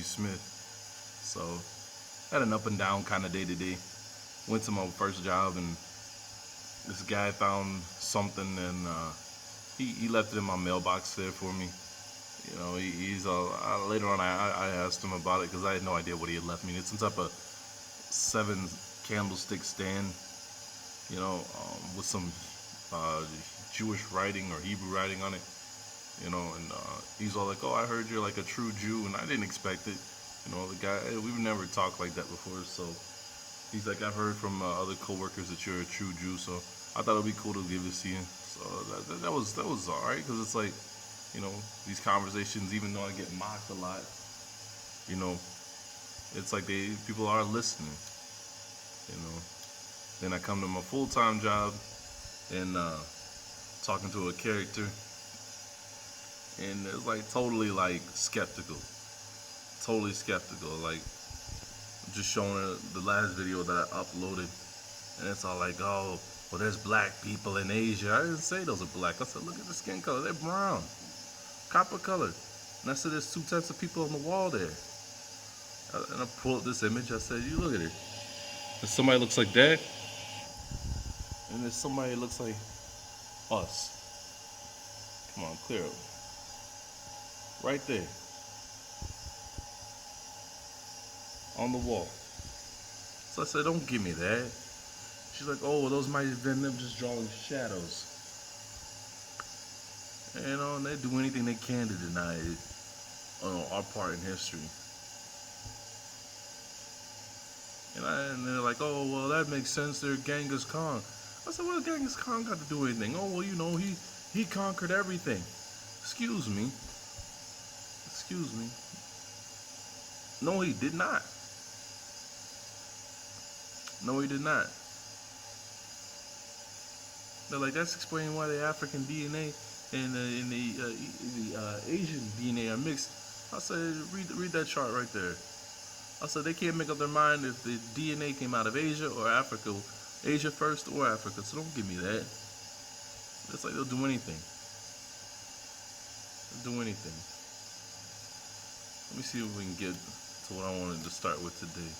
Smith. So had an up and down kind of day to day. Went to my first job and this guy found something and he left it in my mailbox there for me. You know, he's later on I asked him about it because I had no idea what he had left me. It's some type of 7 candlestick stand, you know, with some Jewish writing or Hebrew writing on it, you know, and he's all like, "Oh, I heard you're like a true Jew," and I didn't expect it. You know, the guy, we've never talked like that before, so he's like, "I've heard from other coworkers that you're a true Jew," so I thought it'd be cool to give this to you. So that was all right because it's like, you know, these conversations, even though I get mocked a lot, you know, it's like people are listening, you know. Then I come to my full-time job and talking to a character, and it's like totally like totally skeptical. Like just showing her the last video that I uploaded, and it's all like, "Oh, well, there's black people in Asia." I didn't say those are black. I said, "Look at the skin color; they're brown, copper color." And I said, "There's 2 types of people on the wall there." And I pulled up this image. I said, "You look at it. There's somebody looks like that, and there's somebody that looks like us. Come on, clear up. Right there, on the wall." So I said, "Don't give me that." She's like, "Oh, well, those might have been them just drawing shadows." You know, and they do anything they can to deny it, our part in history. And they're like, "Oh, well, that makes sense. They're Genghis Khan." I said, "What does Genghis Khan got to do with anything?" "Oh, well, you know, he conquered everything." Excuse me. Excuse me. No, he did not. No, he did not. They're like, "That's explaining why the African DNA and the Asian DNA are mixed." I said, read that chart right there. I said, they can't make up their mind if the DNA came out of Asia or Africa. Asia first or Africa, so don't give me that. It's like they'll do anything. They'll do anything. Let me see if we can get to what I wanted to start with today.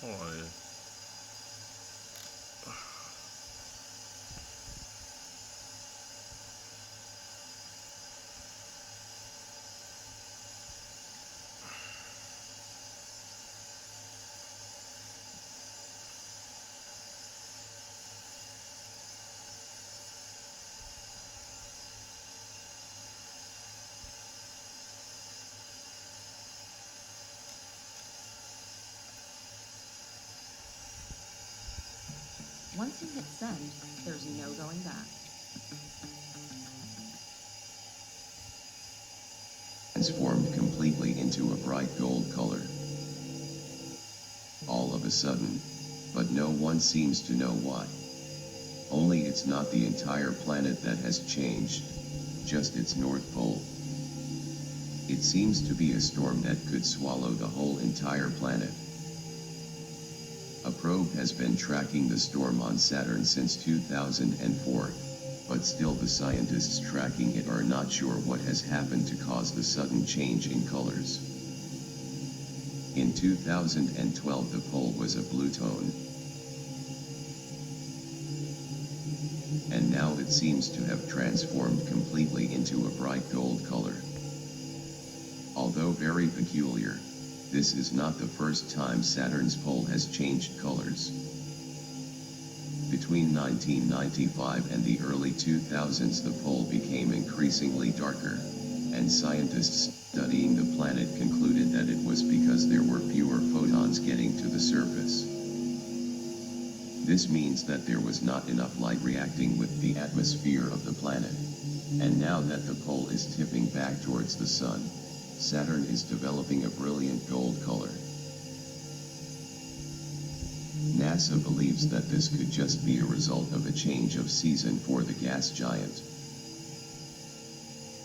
Hold on here. Once you hit send, there's no going back. Transformed completely into a bright gold color. All of a sudden, but no one seems to know why. Only it's not the entire planet that has changed, just its North Pole. It seems to be a storm that could swallow the whole entire planet. A probe has been tracking the storm on Saturn since 2004, but still the scientists tracking it are not sure what has happened to cause the sudden change in colors. In 2012 the pole was a blue tone, and now it seems to have transformed completely into a bright gold color. Although very peculiar, this is not the first time Saturn's pole has changed colors. Between 1995 and the early 2000s the pole became increasingly darker, and scientists studying the planet concluded that it was because there were fewer photons getting to the surface. This means that there was not enough light reacting with the atmosphere of the planet, and now that the pole is tipping back towards the sun, Saturn is developing a brilliant gold color. NASA believes that this could just be a result of a change of season for the gas giant.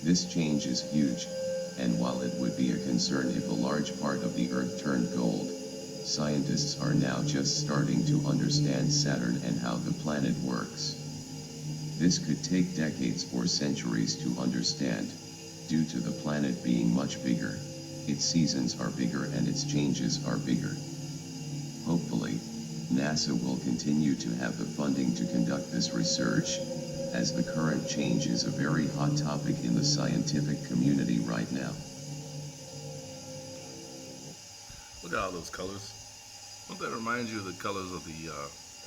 This change is huge, and while it would be a concern if a large part of the Earth turned gold, scientists are now just starting to understand Saturn and how the planet works. This could take decades or centuries to understand, Due to the planet being much bigger, its seasons are bigger and its changes are bigger. Hopefully, NASA will continue to have the funding to conduct this research, as the current change is a very hot topic in the scientific community right now. Look at all those colors. Don't that remind you of the colors of the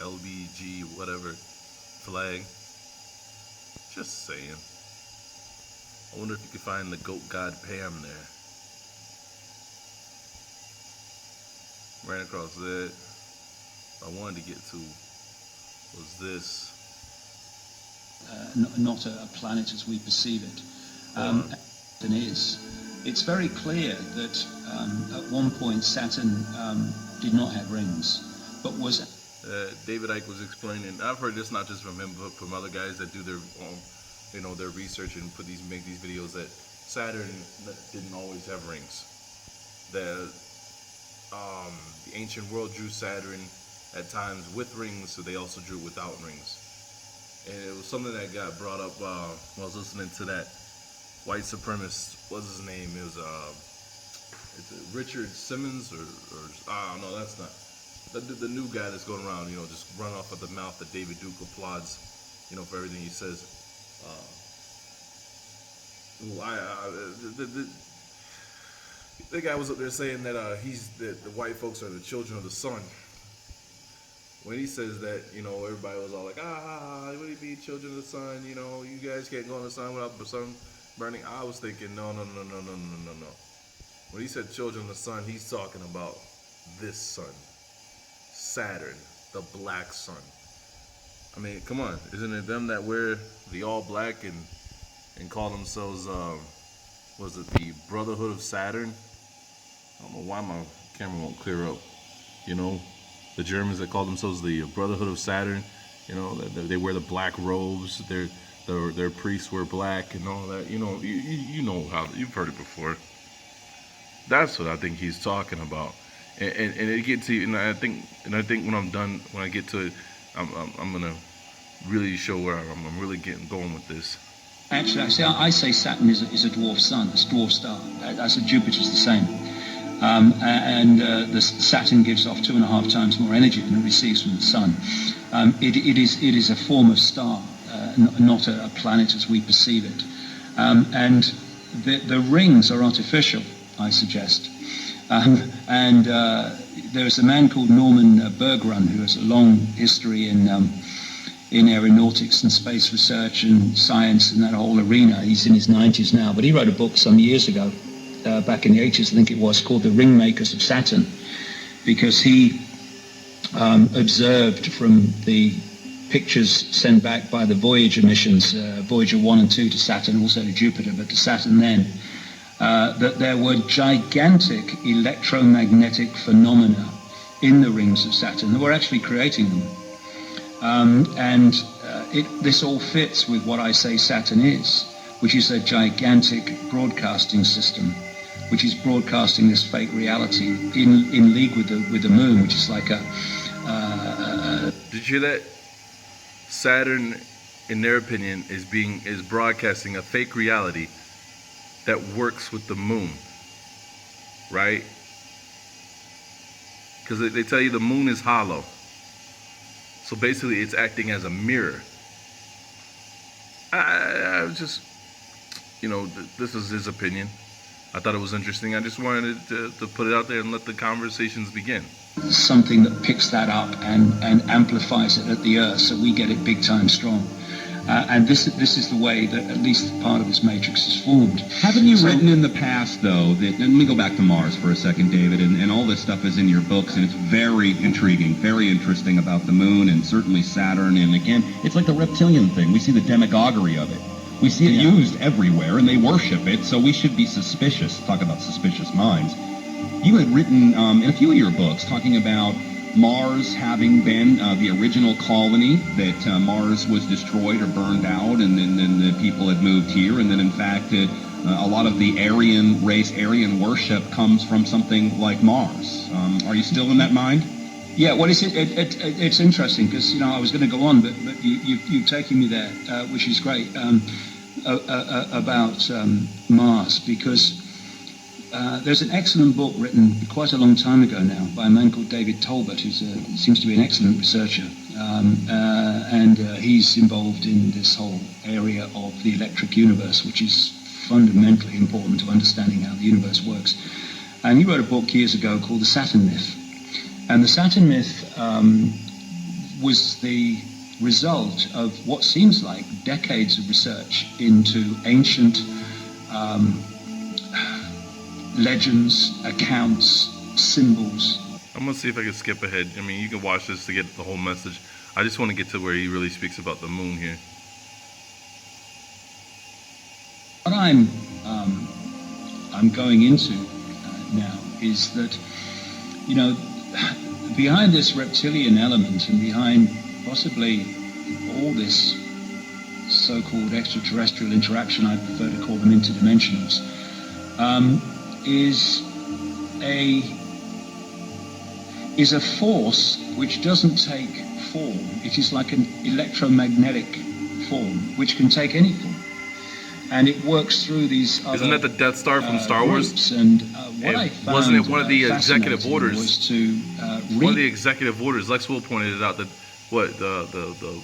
LBG whatever flag? Just saying. I wonder if you could find the goat god Pam there. Ran across that. I wanted to get to was this. Not a planet as we perceive it. Saturn is. It's very clear that at one point Saturn did not have rings, but was. David Icke was explaining. I've heard this not just from him, but from other guys that do their their research and make these videos, that Saturn didn't always have rings. The ancient world drew Saturn at times with rings, so they also drew without rings. And it was something that got brought up when I was listening to that white supremacist. What's his name? It was it's Richard Simmons or no, that's not the new guy that's going around. Just run off of the mouth that David Duke applauds. For everything he says. The guy was up there saying that the white folks are the children of the sun. When he says that, everybody was all like, what do you mean, children of the sun? You guys can't go in the sun without the sun burning. I was thinking, no. When he said children of the sun, he's talking about this sun, Saturn, the black sun. I mean, come on, isn't it them that wear the all black and call themselves, was it the Brotherhood of Saturn? I don't know why my camera won't clear up. The Germans that call themselves the Brotherhood of Saturn, they wear the black robes, their priests wear black and all that. You know how you've heard it before. That's what I think he's talking about, and it gets to, and I think when I'm done, when I get to it, I'm gonna really show where I'm really going with this. Actually, I say Saturn is a dwarf sun, it's a dwarf star. I said Jupiter's the same. The Saturn gives off 2.5 times more energy than it receives from the sun. It is a form of star, not a planet as we perceive it. And the rings are artificial, I suggest. There's a man called Norman Bergrun who has a long history in aeronautics and space research and science and that whole arena. He's in his 90s now, but he wrote a book some years ago, back in the 80s I think it was, called The Ringmakers of Saturn, because he observed from the pictures sent back by the Voyager missions, Voyager 1 and 2 to Saturn, also to Jupiter, but to Saturn then, that there were gigantic electromagnetic phenomena in the rings of Saturn that were actually creating them. This all fits with what I say Saturn is, which is a gigantic broadcasting system, which is broadcasting this fake reality in league with the moon, which is like a. Did you hear that? Saturn, in their opinion, is broadcasting a fake reality that works with the moon, right? Because they tell you the moon is hollow. So basically, it's acting as a mirror. I was just, this is his opinion. I thought it was interesting. I just wanted to put it out there and let the conversations begin. Something that picks that up and amplifies it at the Earth, so we get it big time strong. And this is the way that at least part of this matrix is formed. Haven't you written in the past, though, that, and let me go back to Mars for a second, David, and all this stuff is in your books, and it's very intriguing, very interesting about the moon, and certainly Saturn, and again, it's like the reptilian thing. We see the demagoguery of it. We see it used everywhere, and they worship it, so we should be suspicious. Talk about suspicious minds. You had written in a few of your books talking about Mars having been the original colony, that Mars was destroyed or burned out, and then the people had moved here, and then in fact a lot of the Aryan race, Aryan worship comes from something like Mars. Are you still in that mind? Yeah, well, it's interesting because I was going to go on, but you've taken me there, which is great. about Mars, because there's an excellent book written quite a long time ago now by a man called David Tolbert, who seems to be an excellent researcher, and he's involved in this whole area of the electric universe, which is fundamentally important to understanding how the universe works. And he wrote a book years ago called The Saturn Myth. And the Saturn Myth was the result of what seems like decades of research into ancient legends, accounts, symbols. I'm gonna see if I can skip ahead. I mean, you can watch this to get the whole message. I just want to get to where he really speaks about the moon here. What I'm going into now is that, you know, behind this reptilian element and behind possibly all this so-called extraterrestrial interaction, I prefer to call them interdimensionals, is a force which doesn't take form. It is like an electromagnetic form which can take any form, and it works through these other, isn't that the Death Star from Star Wars? groups. And what I found wasn't it one of the executive fascinating orders? was to One of the executive orders, Lex Will pointed it out, that what the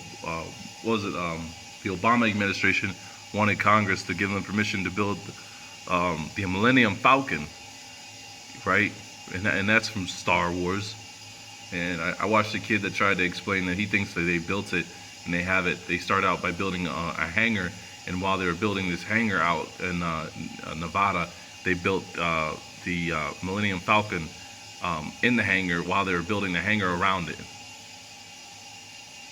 Obama administration wanted Congress to give them permission to build the Millennium Falcon, right? And that's from Star Wars. And I watched a kid that tried to explain that he thinks that they built it and they have it. They start out by building a hangar, and while they were building this hangar out in Nevada, they built the Millennium Falcon in the hangar while they were building the hangar around it.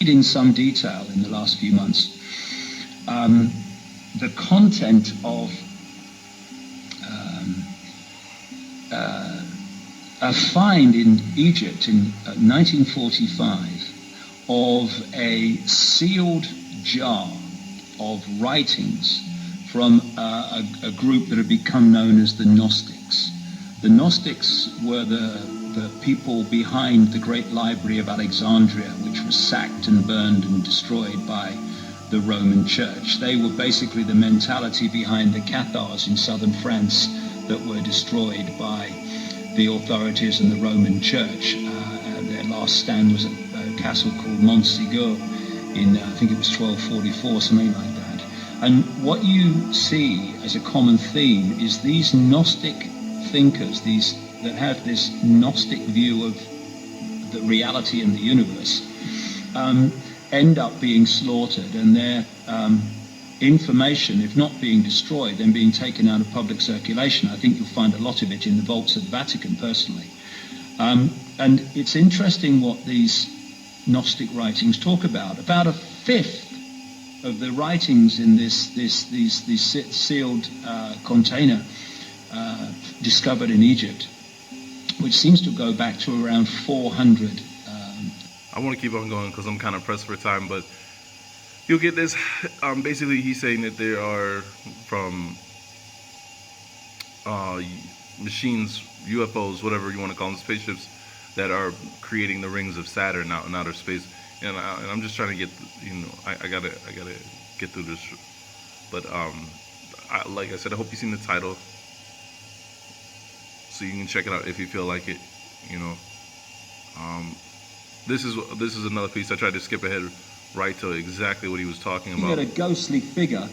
In some detail in the last few months, the content of a find in Egypt in 1945 of a sealed jar of writings from a group that had become known as the Gnostics. The Gnostics were the people behind the great library of Alexandria, which was sacked and burned and destroyed by the Roman Church. They were basically the mentality behind the Cathars in southern France that were destroyed by the authorities and the Roman Church. Their last stand was at a castle called Montségur in, I think it was 1244, something like that. And what you see as a common theme is these Gnostic thinkers, these that have this Gnostic view of the reality in the universe, end up being slaughtered, and their information, if not being destroyed, then being taken out of public circulation. I think you'll find a lot of it in the vaults of the Vatican, personally. And it's interesting what these Gnostic writings talk about. About a fifth of the writings in this sealed container discovered in Egypt, which seems to go back to around 400. I want to keep on going because I'm kind of pressed for time, but you'll get this. Basically, he's saying that there are from machines, UFOs, whatever you want to call them, spaceships, that are creating the rings of Saturn out in outer space. And I'm just trying to get, I gotta get through this. But like I said, I hope you've seen the title, so you can check it out if you feel like it. This is another piece. I tried to skip ahead right to exactly what he was talking about. You got a ghostly figure.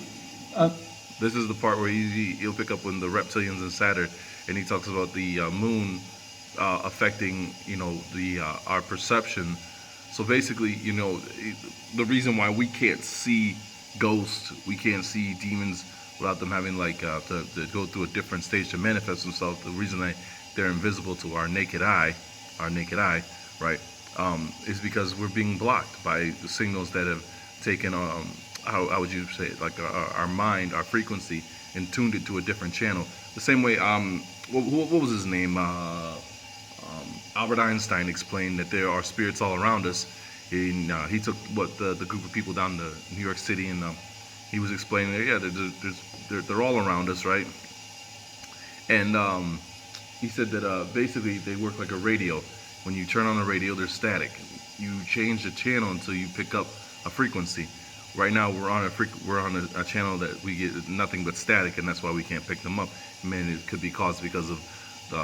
This is the part where he'll pick up when the reptilians and Saturn, and he talks about the moon affecting, our perception. So basically, the reason why we can't see ghosts, we can't see demons without them having to go through a different stage to manifest themselves. The reason they're invisible to our naked eye, right, is because we're being blocked by the signals that have taken, how would you say it, like our mind, our frequency, and tuned it to a different channel. The same way, what was his name? Albert Einstein explained that there are spirits all around us. And he took the group of people down to New York City, and he was explaining that they're all around us, right? And he said that basically they work like a radio. When you turn on the radio, there's static. You change the channel until you pick up a frequency. right now we're on a channel that we get nothing but static, and that's why we can't pick them up. Man, it could be caused because of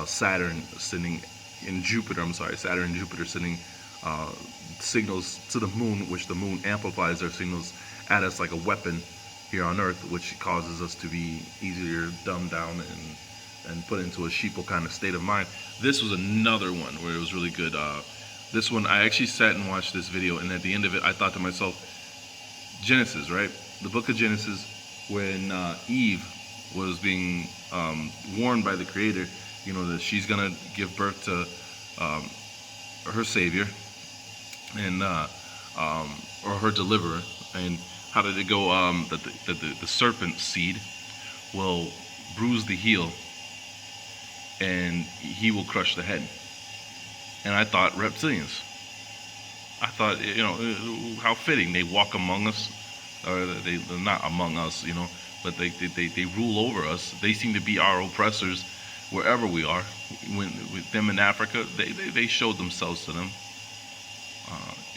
Saturn sending in Jupiter. I'm sorry, Saturn and Jupiter sending signals to the moon, which the moon amplifies their signals at us like a weapon here on Earth, which causes us to be easier dumbed down and put into a sheeple kind of state of mind. This was another one where it was really good. This one, I actually sat and watched this video, and at the end of it, I thought to myself, Genesis, right? The book of Genesis, when Eve was being warned by the Creator, you know, that she's gonna give birth to her Savior, and or her deliverer. And how did it go? That the serpent seed will bruise the heel, and he will crush the head. And I thought reptilians. I thought, you know, how fitting. They walk among us, or they're not among us, you know, but they rule over us. They seem to be our oppressors wherever we are. When with them in Africa, they showed themselves to them,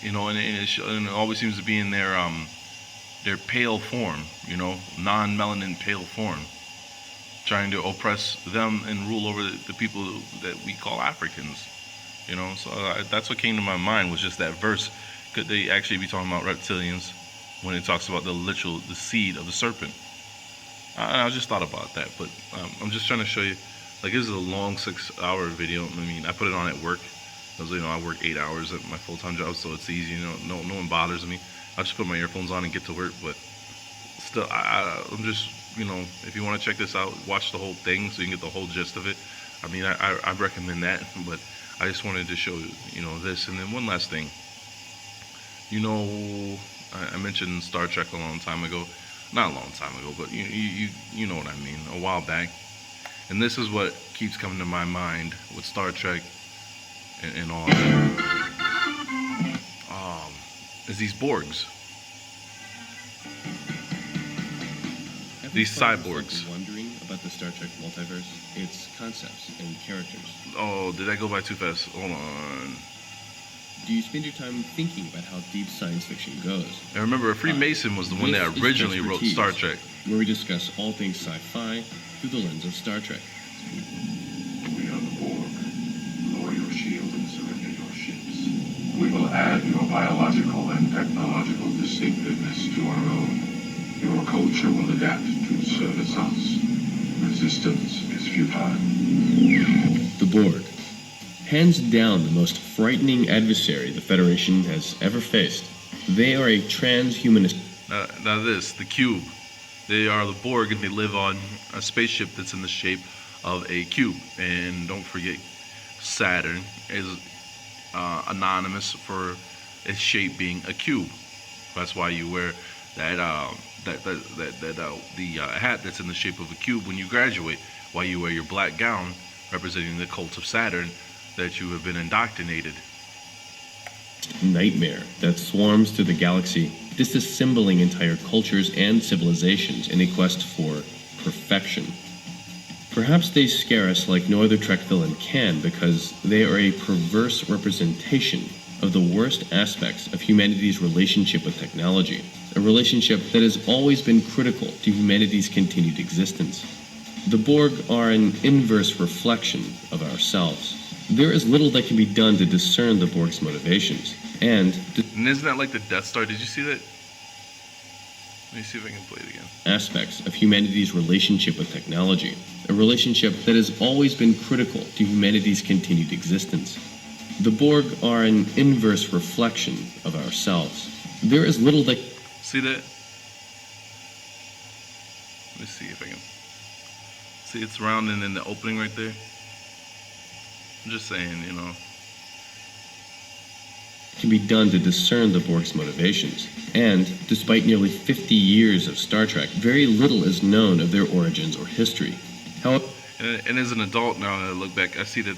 you know, and it always seems to be in their pale form, you know, non-melanin pale form, trying to oppress them and rule over the people that we call Africans. You know, so that's what came to my mind, was just that verse. Could they actually be talking about reptilians when it talks about the seed of the serpent? I just thought about that, but I'm just trying to show you, like, this is a long 6-hour video. I mean, I put it on at work, because, you know, I work 8 hours at my full-time job, so it's easy, you know, no one bothers me. I just put my earphones on and get to work, but still, I'm just, you know, if you want to check this out, watch the whole thing so you can get the whole gist of it. I mean, I recommend that, but I just wanted to show you know, this. And then one last thing, you know, I mentioned Star Trek a long time ago, not a long time ago, but you know what I mean, a while back. And this is what keeps coming to my mind with Star Trek and all that. Is these Borgs, these cyborgs. Wondering about the Star Trek multiverse, its concepts and characters. Oh, did I go by too fast? Hold on. Do you spend your time thinking about how deep science fiction goes? And remember, a Freemason was the one that originally wrote Star Trek. Where we discuss all things sci-fi through the lens of Star Trek. We are the Borg. Lower your shield and surrender your ships. We will add your biological and technological distinctiveness to our own. Your culture will adapt to service us. Resistance is futile. The Borg. Hands down the most frightening adversary the Federation has ever faced. They are a transhumanist... Now this, the cube. They are the Borg, and they live on a spaceship that's in the shape of a cube. And don't forget, Saturn is anonymous for its shape being a cube. That's why you wear that hat that's in the shape of a cube when you graduate. Why you wear your black gown representing the cult of Saturn, that you have been indoctrinated. Nightmare that swarms through the galaxy, disassembling entire cultures and civilizations in a quest for perfection. Perhaps they scare us like no other Trek villain can, because they are a perverse representation of the worst aspects of humanity's relationship with technology, a relationship that has always been critical to humanity's continued existence. The Borg are an inverse reflection of ourselves. There is little that can be done to discern the Borg's motivations, and isn't that like the Death Star? Did you see that? Let me see if I can play it again. Aspects of humanity's relationship with technology, a relationship that has always been critical to humanity's continued existence. The Borg are an inverse reflection of ourselves. There is little that... See that? Let me see if I can... See, it's round and in the opening right there. I'm just saying, you know. Can be done to discern the Borg's motivations. And, despite nearly 50 years of Star Trek, very little is known of their origins or history. However, and as an adult now, I look back, I see that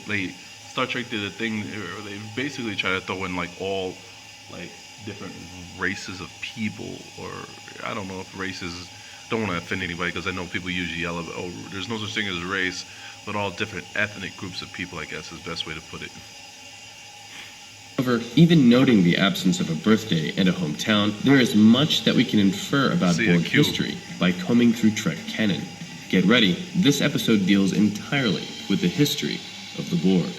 Star Trek did a thing where they basically try to throw in like all like different races of people, or I don't know if races, don't want to offend anybody because I know people usually yell about, oh, there's no such thing as race, but all different ethnic groups of people, I guess is the best way to put it. However, even noting the absence of a birthday and a hometown, there is much that we can infer about See a Borg cube. history by combing through Trek canon. Get ready, this episode deals entirely with the history of the Borg.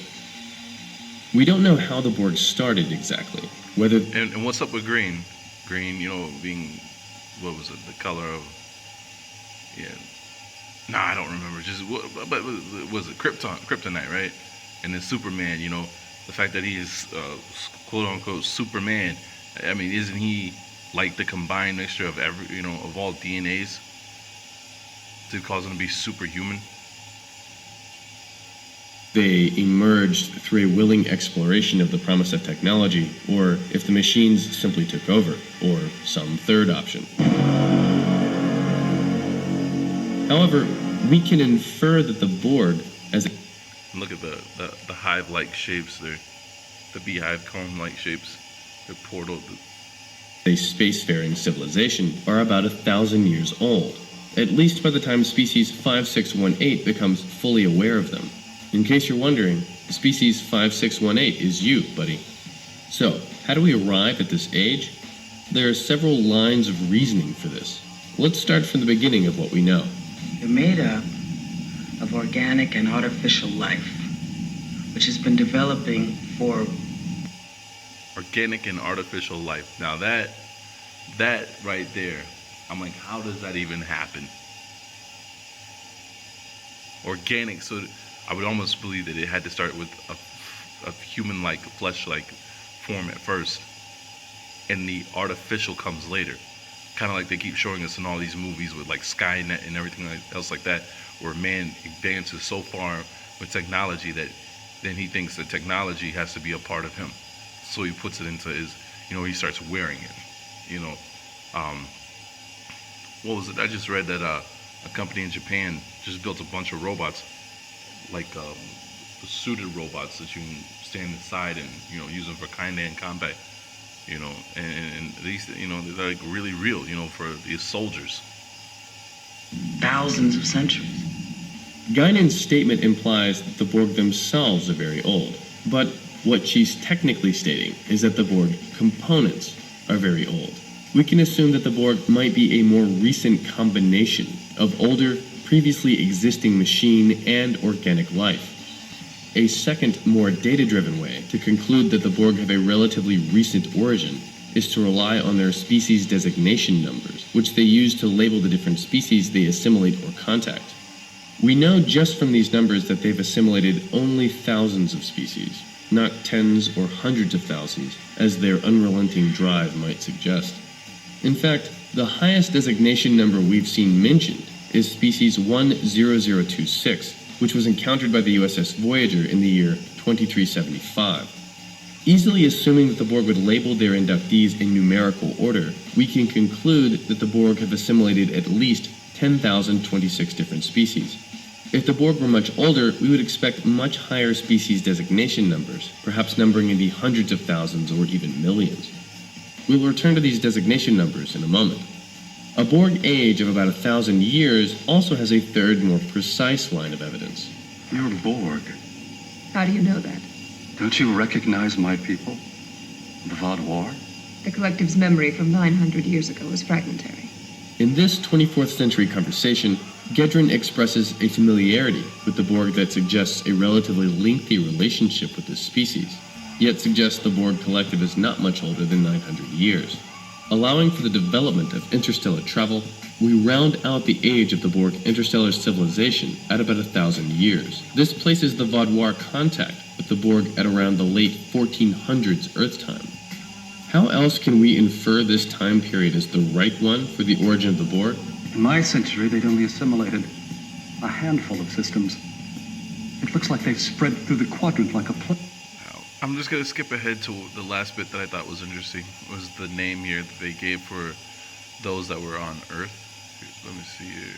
We don't know how the Borg started exactly, whether And what's up with green? Green, being, what was it, the color of, I don't remember. But was it Kryptonite, right? And then Superman, the fact that he is quote unquote Superman. I mean, isn't he like the combined mixture of of all DNAs to cause him to be superhuman? they emerged through a willing exploration of the promise of technology, or if the machines simply took over, or some third option. However, we can infer that the Borg, as Look at the hive-like shapes there, the beehive cone-like shapes, the portal. a spacefaring civilization, are about 1,000 years old, at least by the time species 5618 becomes fully aware of them. In case you're wondering, species 5618 is you, buddy. So, how do we arrive at this age? There are several lines of reasoning for this. Let's start from the beginning of what we know. You're made up of organic and artificial life, which has been developing for Organic and artificial life. Now that right there, I'm like, how does that even happen? Organic, so I would almost believe that it had to start with a human-like, flesh-like form at first, and the artificial comes later. Kind of like they keep showing us in all these movies with like Skynet and everything else like that, where man advances so far with technology that then he thinks that technology has to be a part of him. So he puts it into his, he starts wearing it. What was it? I just read that a company in Japan just built a bunch of robots, like suited robots that you can stand inside and use them for hand-to-hand combat. And these, they're like really real, for these soldiers. thousands of centuries. Guinan's statement implies that the Borg themselves are very old, but what she's technically stating is that the Borg components are very old. We can assume that the Borg might be a more recent combination of older, previously existing machine and organic life. A second, more data-driven way to conclude that the Borg have a relatively recent origin is to rely on their species designation numbers, which they use to label the different species they assimilate or contact. We know just from these numbers that they've assimilated only thousands of species, not tens or hundreds of thousands, as their unrelenting drive might suggest. In fact, the highest designation number we've seen mentioned is species 10026, which was encountered by the USS Voyager in the year 2375. Easily assuming that the Borg would label their inductees in numerical order, we can conclude that the Borg have assimilated at least 10,026 different species. If the Borg were much older, we would expect much higher species designation numbers, perhaps numbering in the hundreds of thousands or even millions. We will return to these designation numbers in a moment. A Borg age of about 1,000 years also has a third, more precise line of evidence. You're Borg. How do you know that? Don't you recognize my people? The Vaadwaur? The collective's memory from 900 years ago is fragmentary. In this 24th century conversation, Gedrin expresses a familiarity with the Borg that suggests a relatively lengthy relationship with this species, yet suggests the Borg collective is not much older than 900 years. Allowing for the development of interstellar travel, we round out the age of the Borg interstellar civilization at about 1,000 years. This places the Vaadwaur contact with the Borg at around the late 1400s Earth time. How else can we infer this time period as the right one for the origin of the Borg? In my century, they'd only assimilated a handful of systems. It looks like they've spread through the quadrant like a plague. I'm just going to skip ahead to the last bit that I thought was interesting, was the name here that they gave for those that were on Earth. Let me see here.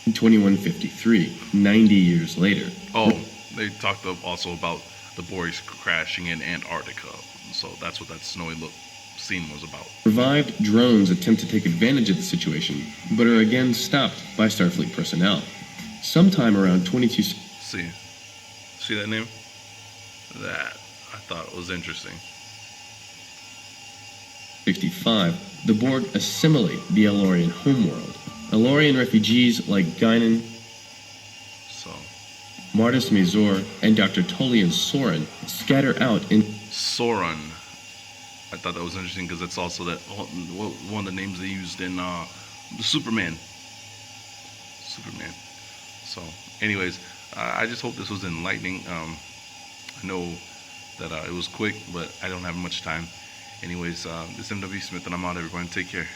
In 2153, 90 years later. Oh, they talked also about the Borgs crashing in Antarctica. So that's what that snowy look scene was about. Revived drones attempt to take advantage of the situation, but are again stopped by Starfleet personnel. Sometime around 22... See that name? That. I thought was interesting. 65. The Borg assimilate the Elorian homeworld. Elorian refugees like Guinan, So, Martis Mazur, and Dr. Tolian Soren scatter out in Soren. I thought that was interesting because that's also one of the names they used in Superman. So, anyways, I just hope this was enlightening. I know that it was quick, but I don't have much time. Anyways, this is MW Smith, and I'm out, everyone. Take care.